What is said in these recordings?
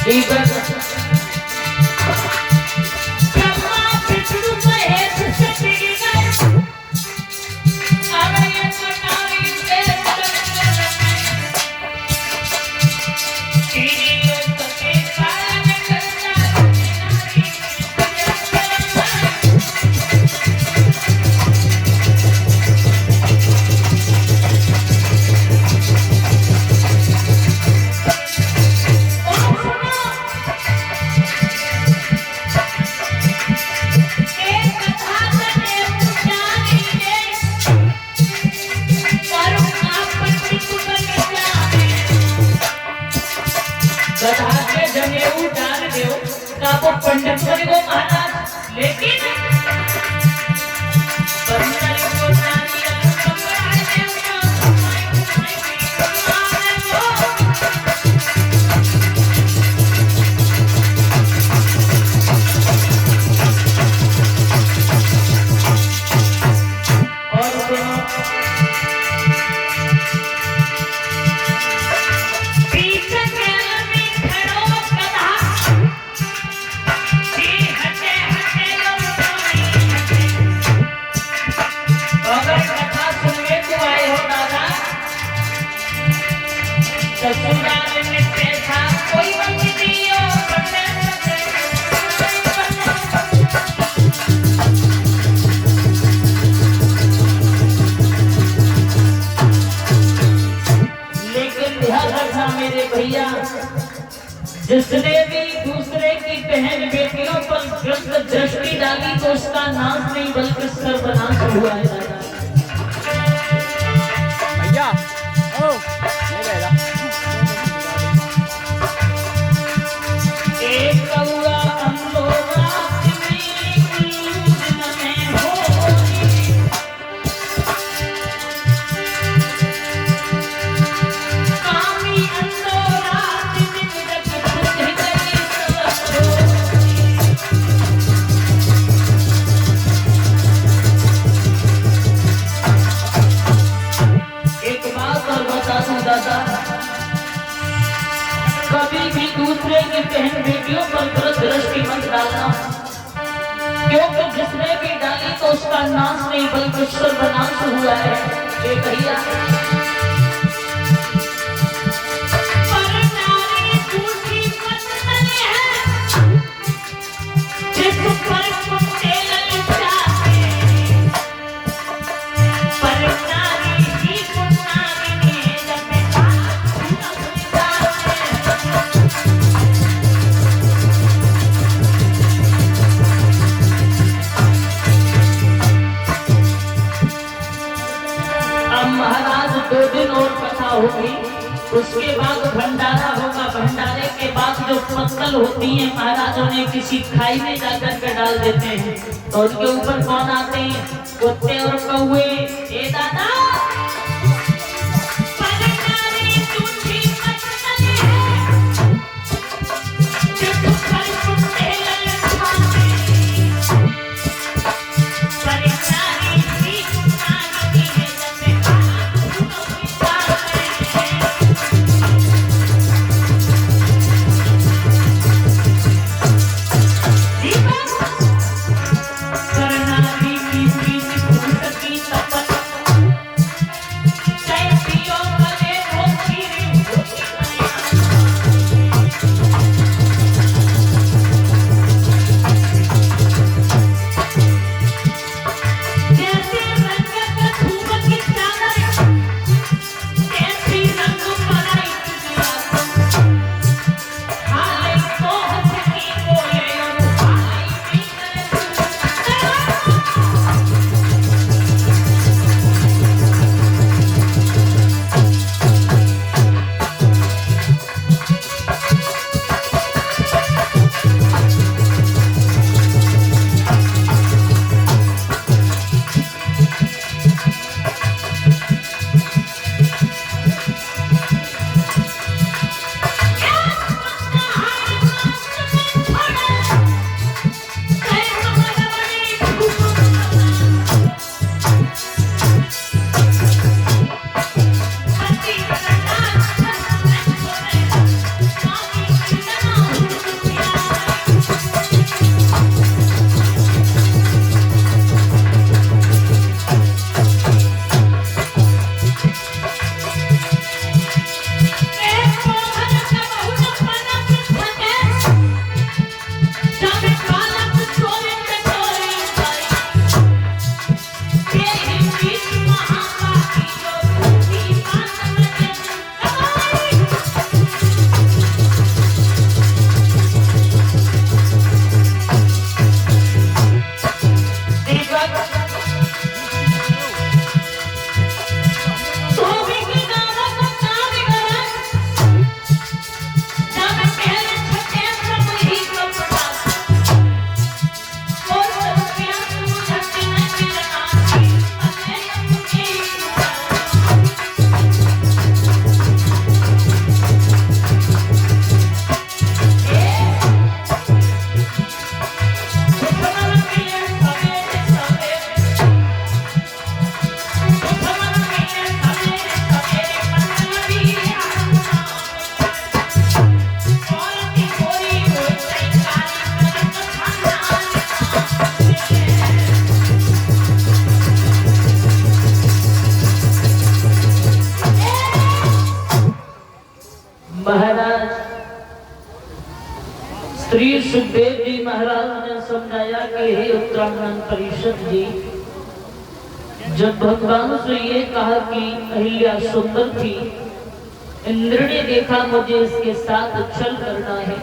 ठीक है पंडित बने वो महाराज लेकिन जिसने भी दूसरे की बहन बेटियों पर गलत दृष्टि डाली तो उसका नाश नहीं बल्कि सर्वनाश हुआ है दादा। भैया ओ एक कौआ अंधोरा कभी भी दूसरे की बहन बेटियों पर गलत दृष्टि मत डालना, क्योंकि जिसने भी डाली तो उसका नाश नहीं बल्कि सर्वनाश हुआ है। ये भैया होगी, उसके बाद भंडारा होगा। भंडारे के बाद जो पत्तल होती है महाराजों ने किसी खाई में जाकर के डाल देते हैं और उनके ऊपर कौन आते हैं? कुत्ते और कौवे। ए दादा श्री सुखदेव जी महाराज ने समझाया कि हे उत्तराखंड परिषद जी, जब भगवान से ये कहा कि अहिल्या सुंदर थी, इंद्र ने देखा मुझे इसके साथ छल करना है,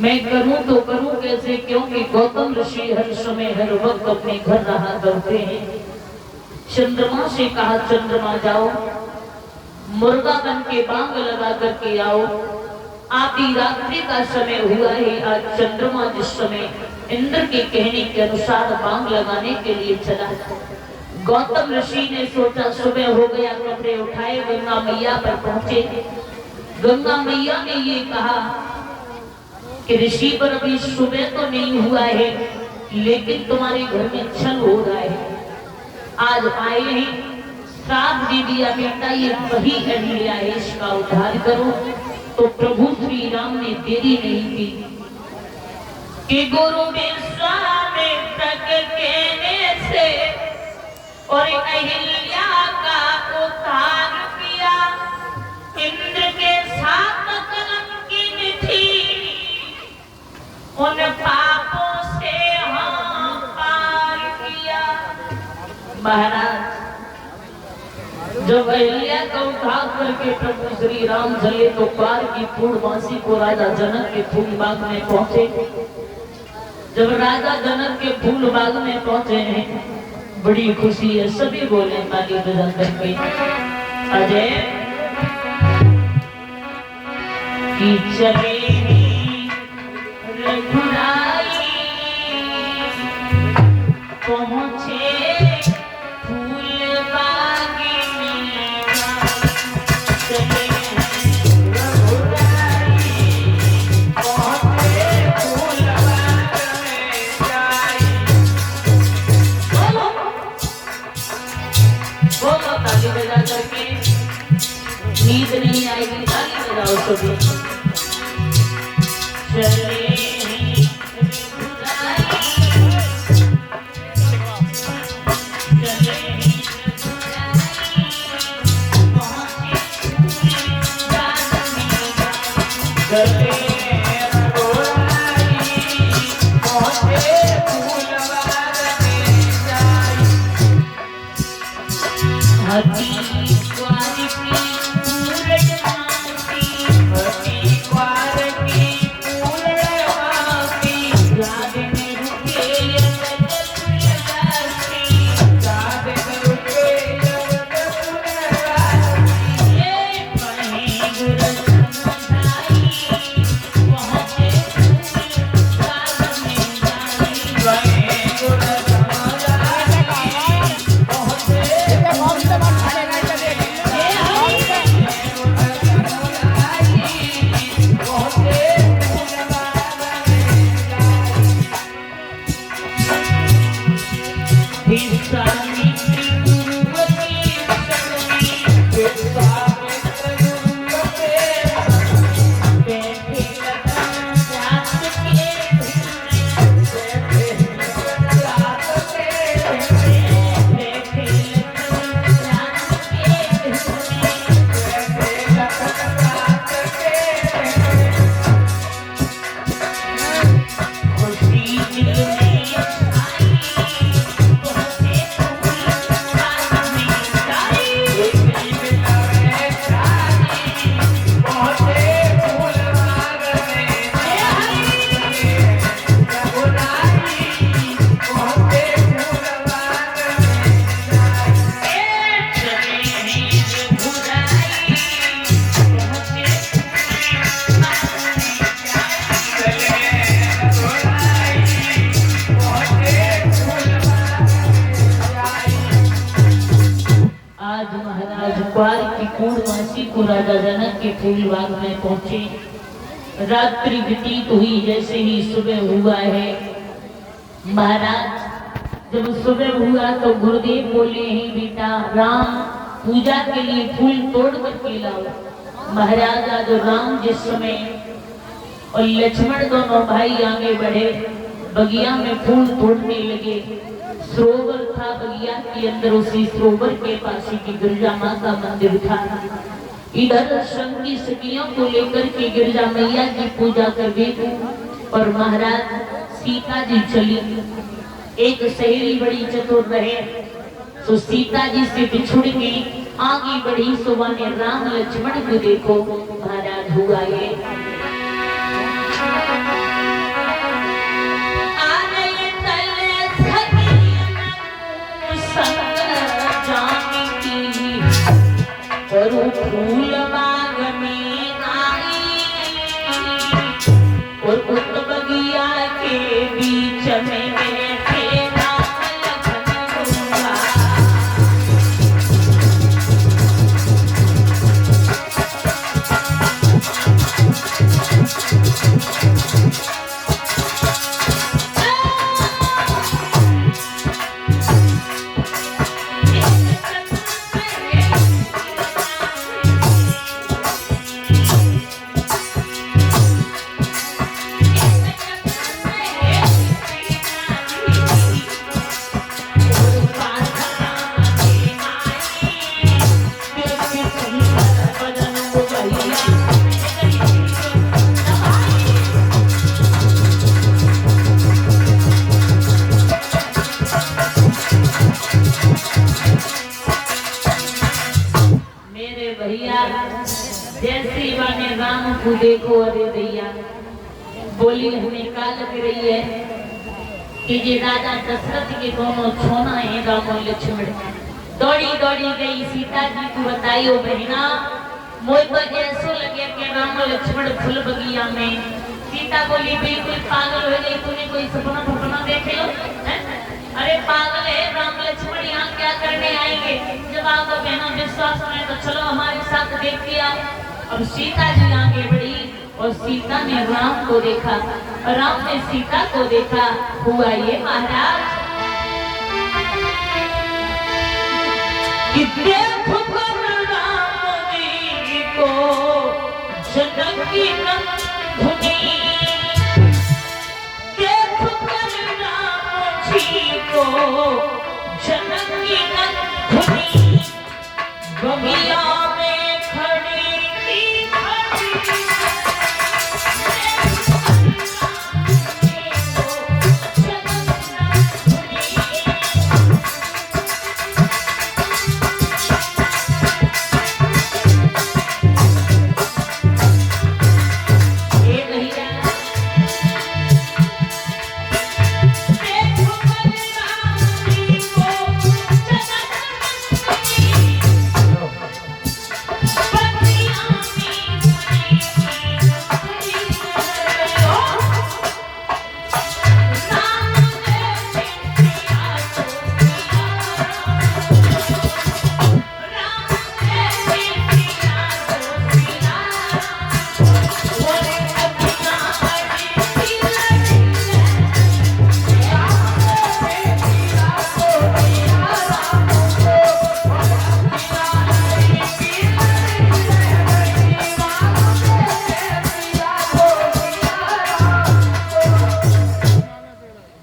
मैं करूं तो करूं कैसे, क्योंकि गौतम ऋषि हर समय हर वक्त अपने घर रहा करते हैं। चंद्रमा से कहा चंद्रमा जाओ, मुर्गा बन के बांग लगा करके आओ। आधी रात्रि का समय हुआ है, आज चंद्रमा जिस समय इंद्र के कहने के अनुसार बांग लगाने के लिए चला, गौतम ऋषि ने सोचा सुबह हो गया, कपड़े उठाए गंगा मैया पर पहुंचे। गंगा मैया ने ये कहा कि ऋषि पर अभी सुबह तो नहीं हुआ है, लेकिन तुम्हारे घर में छल हो रहा है, आज आए हैं, श्राप दे दिया बेटा, ये वही अहिल्या है, इसका उद्धार करो। तो प्रभु श्री राम ने देरी नहीं की कि गुरु विश्वामित्र के कहने से और अहिल्या का उद्धार किया। इंद्र के साथ कलम की थी, उन पापों से हम पार किया। महाराज, जब अहिल्या का उद्धार करके प्रभु श्री राम चले तो पार की पूर्णवासी को राजा जनक के फूल बाग में पहुंचे। जब राजा जनक के फूल बाग में पहुंचे हैं, बड़ी खुशी है, सभी बोले ताली बजा करके अजय की चले रघुराई, पहुंचे फूल बाग में, चले रघुराई, पहुंचे फूल बाग में जाई। बोलो ताली बजा करके, नींद नहीं आएगी, ताली बजाओ सभी। चले राजा जनक के फूल बाग में पहुंचे। रात्रि व्यतीत हुई, जैसे ही सुबह हुआ है। महाराज, जब सुबह हुआ तो गुरुदेव बोले हैं बेटा राम पूजा के लिए फूल तोड़ करके लाओ। महाराज, आज राम जिस समय और लक्ष्मण दोनों भाई आगे बढ़े, बगिया में फूल तोड़ने लगे। सरोवर था बगिया के अंदर, उसी सरोवर के पास ही गिरजा माता मंदिर था। इधर संगी सखियों को लेकर के गिरजा मैया की पूजा कर दी और महाराज सीता जी चली। एक सहेली बड़ी चतुर रहे, तो सीता जी से बिछुड़ के आगे बढ़ी। सुबह ने राम लक्ष्मण को देखो महाराज हुआ ये फूल बाग में आई और उस बगिया के बीच में बैठे राम लखन जैसी बने राम को देखो। अरे भैया बोली हमें का लग रही है कि ये राजा दशरथ के दोनों छोना है राम और लक्ष्मण। दौड़ी दौड़ी गई सीता जी को बताई, ओ बहना मोय तो ऐसो लगे कि राम और लक्ष्मण फूल बगिया में। सीता बोली बिल्कुल पागल हो गई, तूने कोई सपना फपना देखे लो? अरे पागल है, राम लक्ष्मण यहाँ क्या करने आएंगे? जब आपको बहना विश्वास है तो चलो हमारे साथ देखते आओ। अब सीता जी आगे बढ़ी और सीता ने राम को देखा, राम ने सीता को देखा। हुआ ये महाराज कि देखो राम जी को जनकी नंदनी, देखो राम जी को जनकी नंदनी बगिया में खड़ी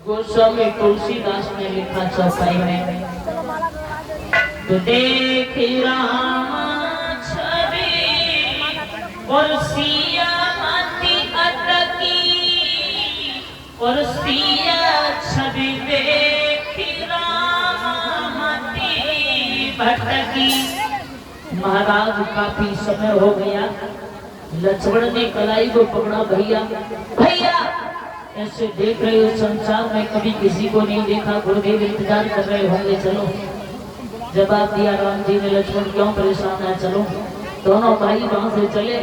गोस्वामी तुलसीदास ने लिखा चौपाई में, तो देख राम छवि और सिया मति अटकी, और सिया छवि देख राम मति भटकी। महाराज काफी समय हो गया, लक्ष्मण ने कलाई को पकड़ा। भैया भैया ऐसे देख रहे हो संसार में कभी किसी को नहीं देखा, गुरुदेव इंतजार कर रहे होंगे, चलो। जवाब दिया राम जी ने, लक्ष्मण क्यों परेशान है, चलो। दोनों भाई वहां से चले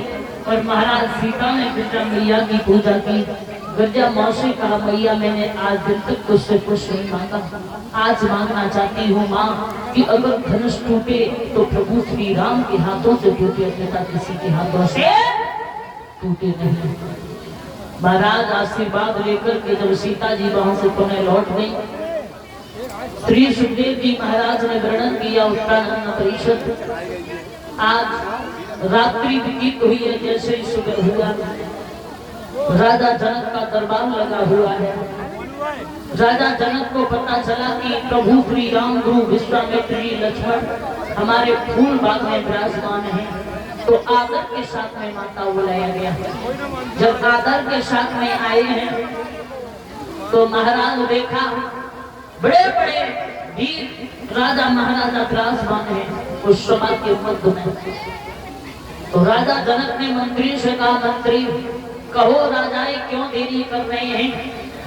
और महाराज सीता ने गिरजा मैया की पूजा की। गिरजा मौसी कहा, मैया मैंने आज दिन तक तुझसे कुछ नहीं मांगा, आज मांगना चाहती हूँ माँ कि अगर धनुष टूटे तो प्रभु श्री राम के हाथों से टूटे, अन्यथा किसी के हाथों से टूटे नहीं। महाराज आशीर्वाद लेकर के जब सीता जी वहां से पुनः लौट गई, श्री सुखदेव जी महाराज ने वर्णन किया उत्तरायण परिषद। आज रात्रि व्यतीत हुई है, जैसे ही सुबह हुआ राजा जनक का दरबार लगा हुआ है। राजा जनक को पता चला कि प्रभु श्री राम गुरु विश्वामित्र जी लक्ष्मण हमारे फूल बाग में विराजमान है, तो आदर के साथ में माता बुलाया गया। जब जब आदर के साथ में आए हैं तो महाराज देखा बड़े बड़े वीर राजा महाराजा विराजमान हैं उस सभा के मध्य में। तो राजा जनक ने मंत्री से कहा, मंत्री कहो राजाए क्यों देरी कर रहे हैं,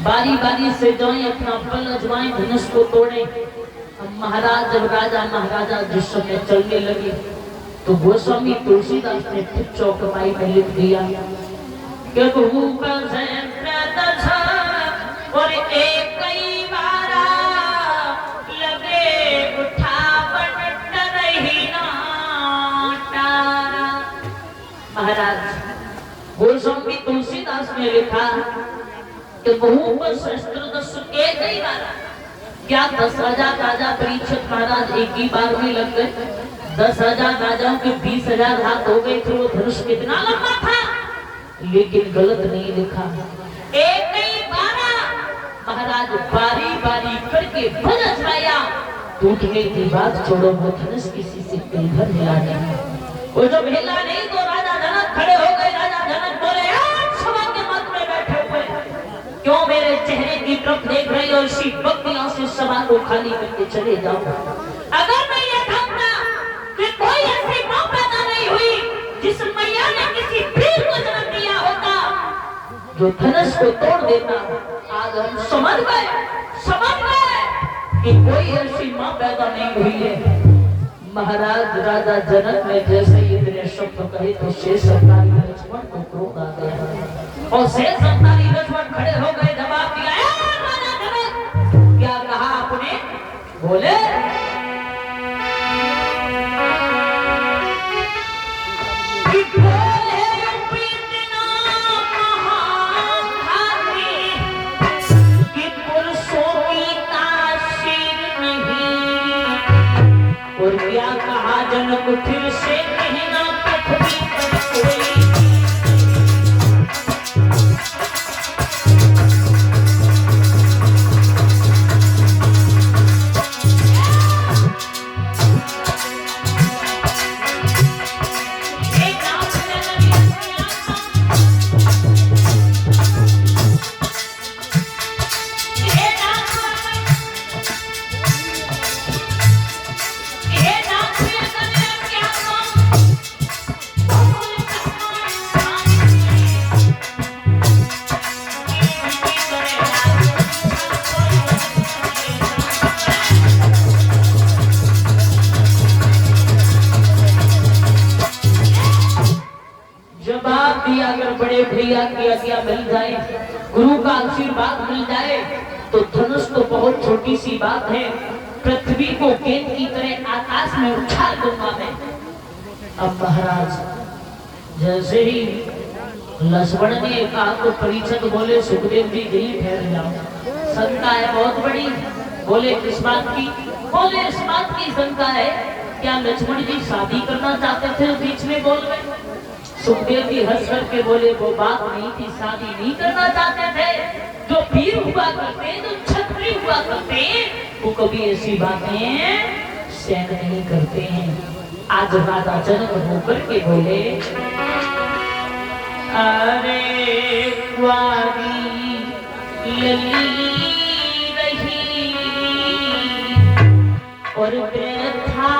बारी बारी से जाएं अपना बल अजमाएं धनुष को तोड़े। अब महाराज जब राजा महाराजा जिस समय चलने लगे तो गोस्वामी तुलसीदास ने फिर चौकमाई में लिख दिया कि भूप से प्रदर्श और एक कई बारा लगे उठावट डरही ना टारा। महाराज गोस्वामी तुलसीदास ने लिखा कि भूप शस्त्रदश एक ही बारा, क्या 10,000 राजा परीक्षित महाराज एक ही बार में लग गए? 10,000 राजाओं के 20,000 हाथ हो गए थे। वो धनुष कितना लंबा था, लेकिन गलत नहीं लिखा, एक नहीं 12। महाराज बारी बारी करके भजन गाया, टूट गई थी बात छोड़ो, वो धनुष किसी से इधर हिला नहीं। वो जब हिला नहीं तो राजा जनक खड़े हो गए। राजा जनक बोले, सभा के मध्य में बैठे हुए क्यों मेरे चेहरे की तरफ देख रही हो? इसी बत्तियों से सभा को खाली करके चले जाओ। अगर मैं ये कहता कि कोई ऐसी मां पैदा नहीं हुई जिस मैया ने किसी वीर को जन्म दिया होता जो धनुष को तोड़ देता, आज हम समझ गए कि कोई ऐसी मां पैदा नहीं हुई है। महाराज राजा जनक ने जैसे इतने शब्द कहे तो शेष अवतारी लक्ष्मण को क्रोध आ गया और शेष अवतारी लक्ष्मण खड़े हो गए। जवाब दिया, राजा जनक क्या कहा आपने? बोले और क्या कहा जनक फिर से कहना पृथ्वी पर कोई। अगर बड़े भैया की आज्ञा मिल जाए, गुरु का आशीर्वाद मिल जाए तो धनुष तो बहुत छोटी सी बात है, पृथ्वी को गेंद की तरह आकाश में उछाल दूंगा मैं। अब महाराज जैसे ही लक्ष्मण ने कहा तो परीक्षित बोले, सुखदेव जी यहीं ठहर जाओ, शंका है बहुत बड़ी। बोले किस बात की? बोले इस बात की शंका है, क्या लक्ष्मण जी शादी करना चाहते थे? बीच में बोल गए। सुखदेव जी हंस करके बोले, वो बात नहीं थी, शादी नहीं करना चाहते थे। जो वीर हुआ करते, जो क्षत्रिय हुआ करते, वो कभी ऐसी बातें सहन नहीं करते हैं। आज राजा जनक होकर के बोले, अरे कुंवारी लली रही और वृथा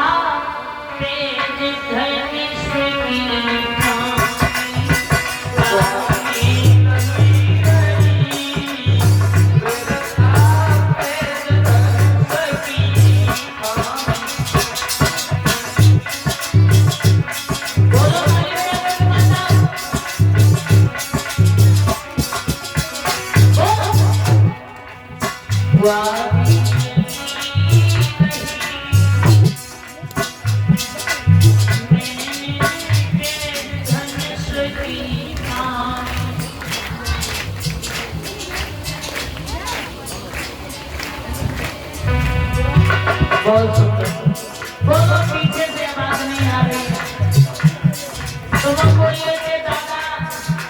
तेज धनुष की बहुत सुंदर। बोलो पीछे से आवाज नहीं आ रही, तुम बोलिए थे दादा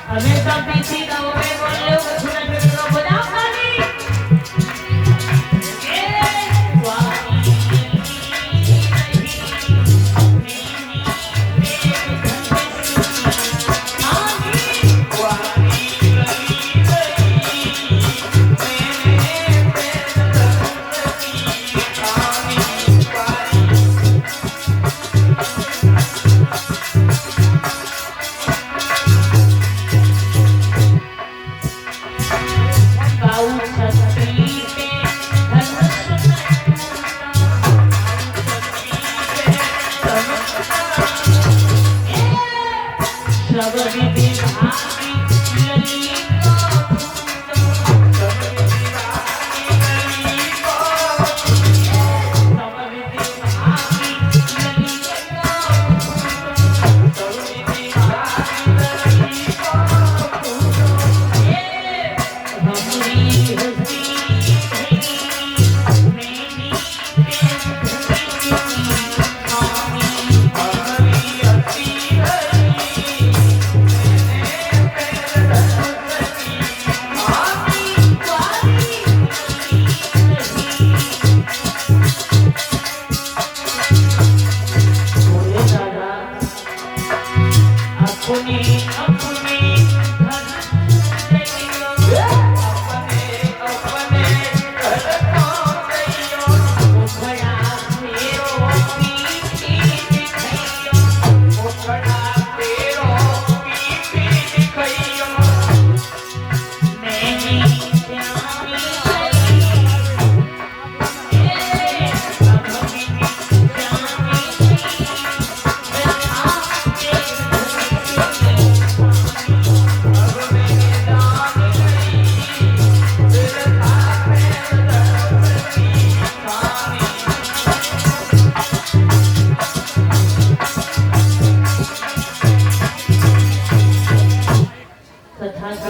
हमेशा पीछे रहोगे, बोले सुना फिर बजाओ खाली।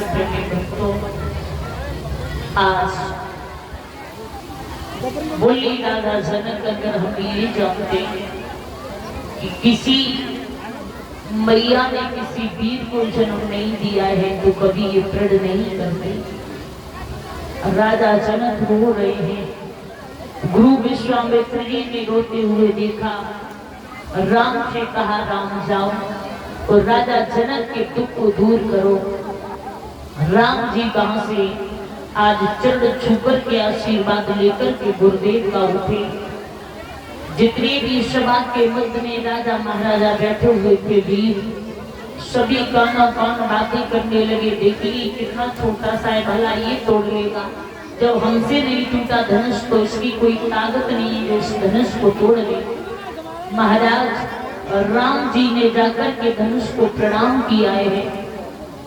प्रेमी भक्तों, आज बोली राजा जनक अगर हम ये जानते कि किसी मैया ने किसी वीर को जन्म नहीं दिया है तो कभी ये दृढ़ नहीं करते। राजा जनक रो रहे हैं, गुरु विश्वामित्र जी ने रोते हुए देखा, राम से कहा राम जाओ और राजा जनक के दुख को दूर करो। राम जी कहां से आज चरण छूकर के आशीर्वाद लेकर के गुरुदेव का उठे। जितने भी सभा के मध्य में राजा महाराजा बैठे हुए थे वीर, सभी काना कान बातें करने लगे। देखिए कितना छोटा सा है, भला ये तोड़ लेगा, जब हमसे नहीं टूटा धनुष तो इसकी कोई ताकत नहीं है जो इस धनुष को तोड़ ले। महाराज राम जी ने जाकर के धनुष को प्रणाम किया है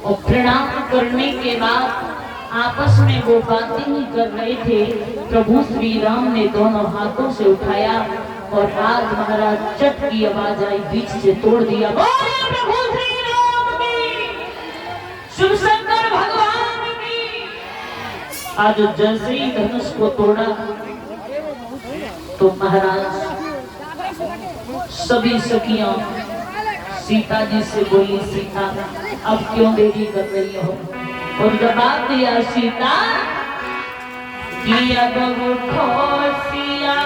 और प्रणाम करने के बाद आपस में वो बातें ही कर रहे थे। प्रभु श्री राम ने दोनों हाथों से उठाया और आज महाराज चट की आवाज आई, बीच से तोड़ दिया। बोले प्रभु श्री राम की, शिव शंकर भगवान की। आज जैसे ही धनुष को तोड़ा तो महाराज सभी सखियां सीता जी से बोली, सीता अब क्यों देरी कर रही हो? और जवाब दिया सीता कि अब उठो सिया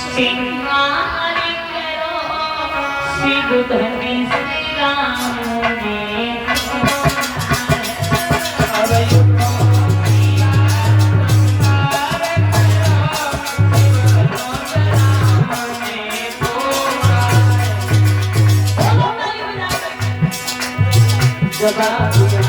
सिंगार करो, शिव धनी श्री राम ने जवाब दिया।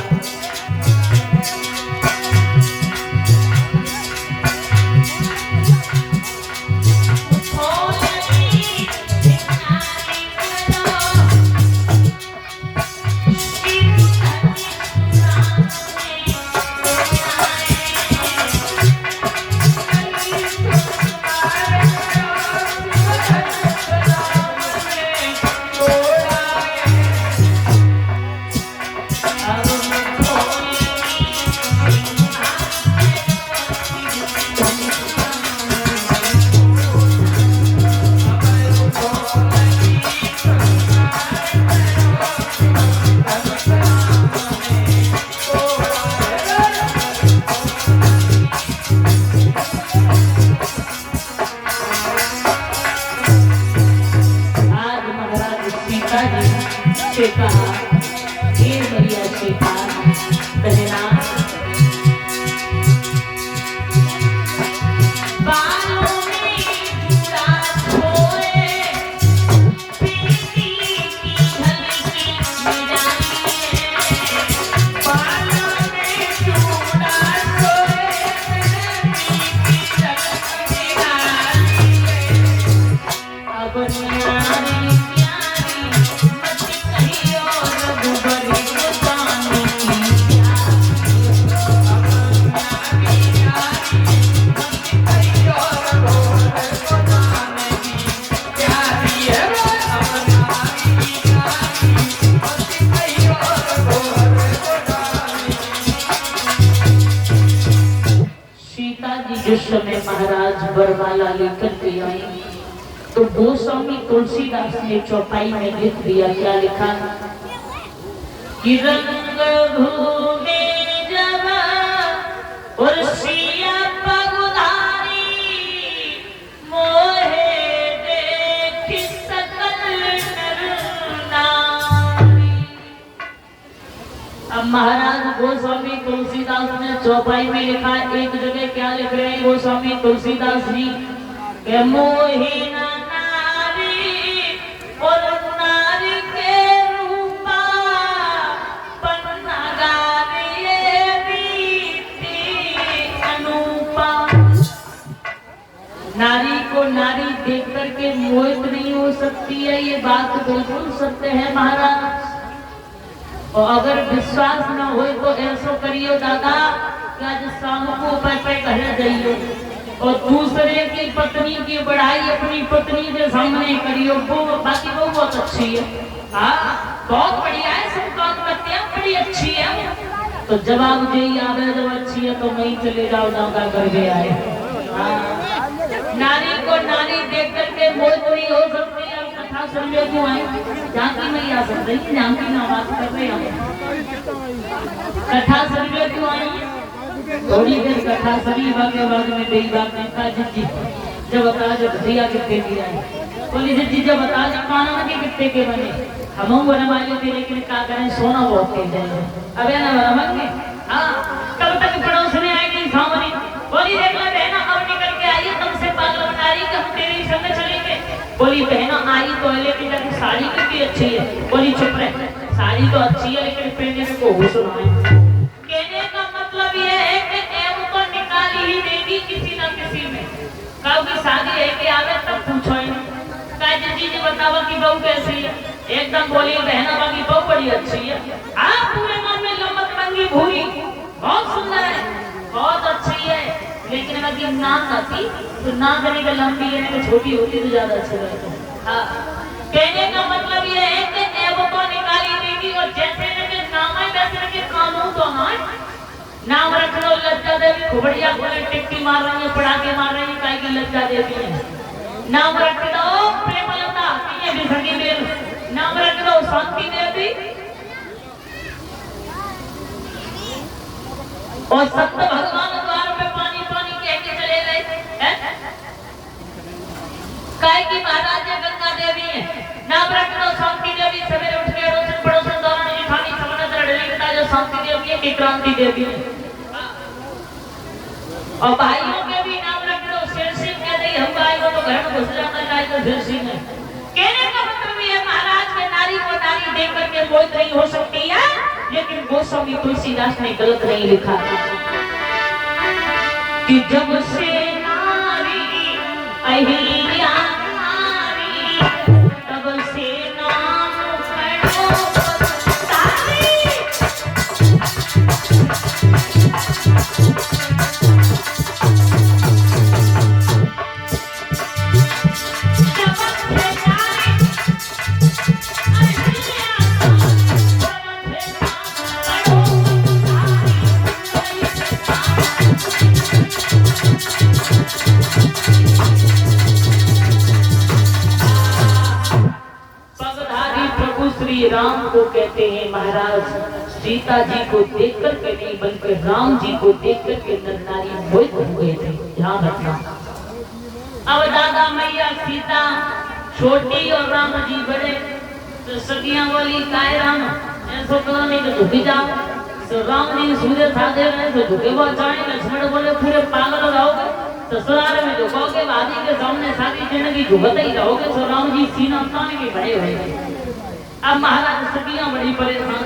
से कहा, हे मैया सीता कहना, बालों में जुड़ा छोए, प्रीति की हल्की मिलाइए। बालों में जुड़ा छोए, प्रीति की हल्की मिलाइए। अब न्यारी जिस समय महाराज वरमाला लेकर के आए तो गोस्वामी तुलसीदास ने चौपाई में लिख दिया, क्या लिखा कि रंग भूमि जवा और सिया पगुधारी, मोहे देखी सकल नर नारी। अब महाराज गोस्वामी तुलसीदास ने चौपाई में लिखा, एक जगह क्या लिख रहे हैं गोस्वामी तुलसीदास जी के मोहे नारी और नारी के रूपा पन्ना गारी अनूपा। नारी को नारी देख करके मोहित नहीं हो सकती है, ये बात बिल्कुल सत्य है महाराज। और अगर विश्वास न हो तो ऐसा करियो दादा कि आज शाम को पे घर जाइयो और दूसरे की पत्नी की बढ़ाई अपनी पत्नी के सामने करियो, वो बाकी वो बहुत अच्छी है। हाँ बहुत बढ़िया है, सब काम करते हैं, बड़ी अच्छी है। तो जवाब यही आवे जब अच्छी है तो मैं चले जाओ का करके आए। नारी को नारी देख करके मोहित नहीं हो सकती है। कथा सुनने क्यों आए? झांकी नहीं आ सकती, झांकी ना बात कर रहे हम। कथा सुनने क्यों आई? थोड़ी देर कथा सभी भागे में दे बात ने कहा जी जब बता जब दिया कितने दिया है बोली जी जब बता जब माना के कितने के बने हम बनवाए थे लेकिन क्या करें सोना बहुत तेज है अबे ना बनवाएंगे। हाँ तब तक पड़ोस में आएगी सामने बोली देख ले बहना अब निकल के आई तुमसे पागल बना रही कि हम तेरे संग चलेंगे। बोली बहना आई तो है लेकिन जाके साड़ी कितनी अच्छी है। बोली चुप रहे साड़ी तो अच्छी है लेकिन पहनने में को होश ना है। कहने का मतलब ये है कि एम तो निकाल ही देगी किसी न किसी में। कब की शादी है कि आवे तब पूछो जी बतावा की बहू कैसी है? एकदम बोली बहना बाकी बहू बड़ी अच्छी है। आप पूरे मन में लंबत रंगी भूरी बहुत सुंदर है बहुत अच्छी है लेकिन बाकी नाक आती तो नाक देने का लंबी है छोटी होती तो ज्यादा अच्छा लगता। हाँ कहने का मतलब ये है कि एब तो निकाली देगी और जैसे लगे नाम है वैसे लगे कानून तो हाँ नाम रख लो लज्जा देवी खुबड़िया बोले टिक्की मार रही है पड़ाके मार रही है काय की लज्जा देवी है। नाम रख दो प्रेमलता ये भी सगी मेल नाम रख दो शांति देवी और सत्य भगवान द्वार पे पानी पानी कह के चले गए काय की महाराज गंगा देवी है। नाम रख दो शांति देवी सवेरे उठ के रोशन पड़ोसन दौरान जिठानी समनदर डलीता जो शांति देवी है कि क्रांति देवी है। और भाइयों के भी नाम रख दो शेर सिंह कह दे हम आएगा तो घर में घुस जाता है तो शेर सिंह है। कहने का मतलब ये महाराज के नारी को नारी देख करके मोहित नहीं हो सकती है लेकिन गोस्वामी तुलसीदास ने गलत नहीं लिखा कि जब से नारी अहिल्या नारी तब से नाम राम को कहते हैं महाराज सीता जी को देख करके नहीं बल्कि राम जी को देख करके नर नारी मोहित हो गए थे। ध्यान रखना। अब दादा मैया सीता छोटी और राम जी बड़े तो सखियां बोली काय राम ऐसा करो नहीं तो झुक जाओ। तो राम जी सूर्य था दे रहे तो झुके बहुत जाए। लक्ष्मण बोले पूरे पागल रहोगे ससुराल में झुकोगे भाभी के सामने सारी जिंदगी झुकते ही रहोगे। तो राम जी सीना तान के बड़े हुए। अब महाराज सखियां बड़ी परेशान।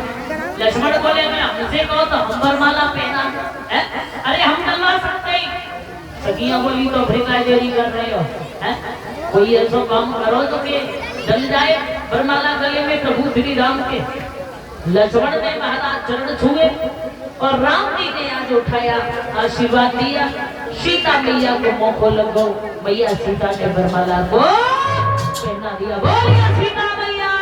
लक्ष्मण बोले मैं हमसे कहो तो हम वरमाला पहना है अरे हम डलवा सकते हैं। सखियां बोली तो फिर काय देरी कर रहे हो है कोई ऐसा काम करो जो कि डल जाए वरमाला गले में प्रभु श्री राम के। लक्ष्मण ने महाराज चरण छुए और राम जी ने आज उठाया आशीर्वाद दिया। सीता मैया को मौको लगो मैया सीता ने वरमाला को पहना दिया। बोलिए सीता मैया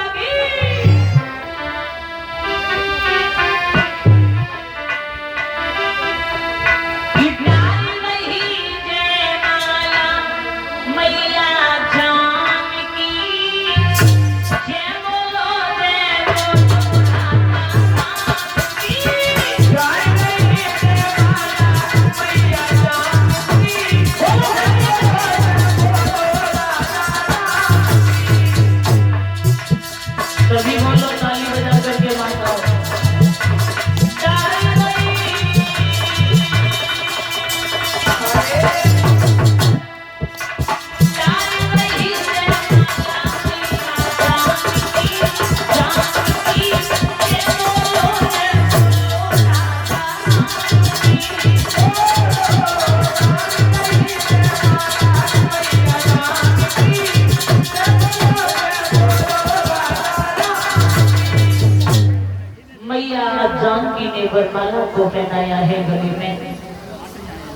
जानकी ने वरमाला को पहनाया है गले में।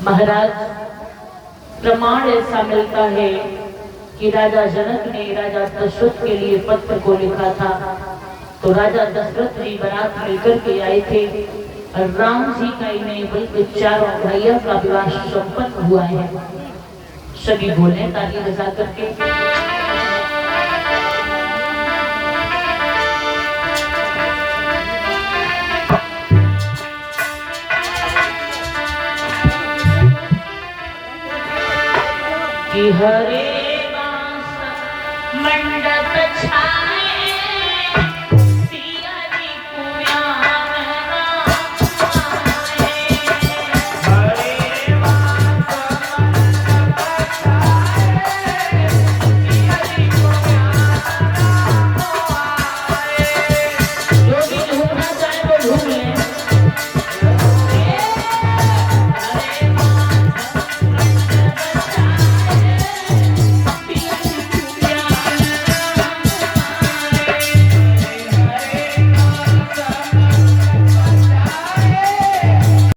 महाराज प्रमाण ऐसा मिलता है कि राजा जनक ने राजा दशरथ के लिए पत्र को लिखा था। तो राजा दशरथ जी बारात मिलकर के आए थे। और राम जी का ही नहीं बल्कि चारों भैया का विवाह संपन्न हुआ है। सभी बोले ताली बजा करके। कि हरे बांस मंडप छा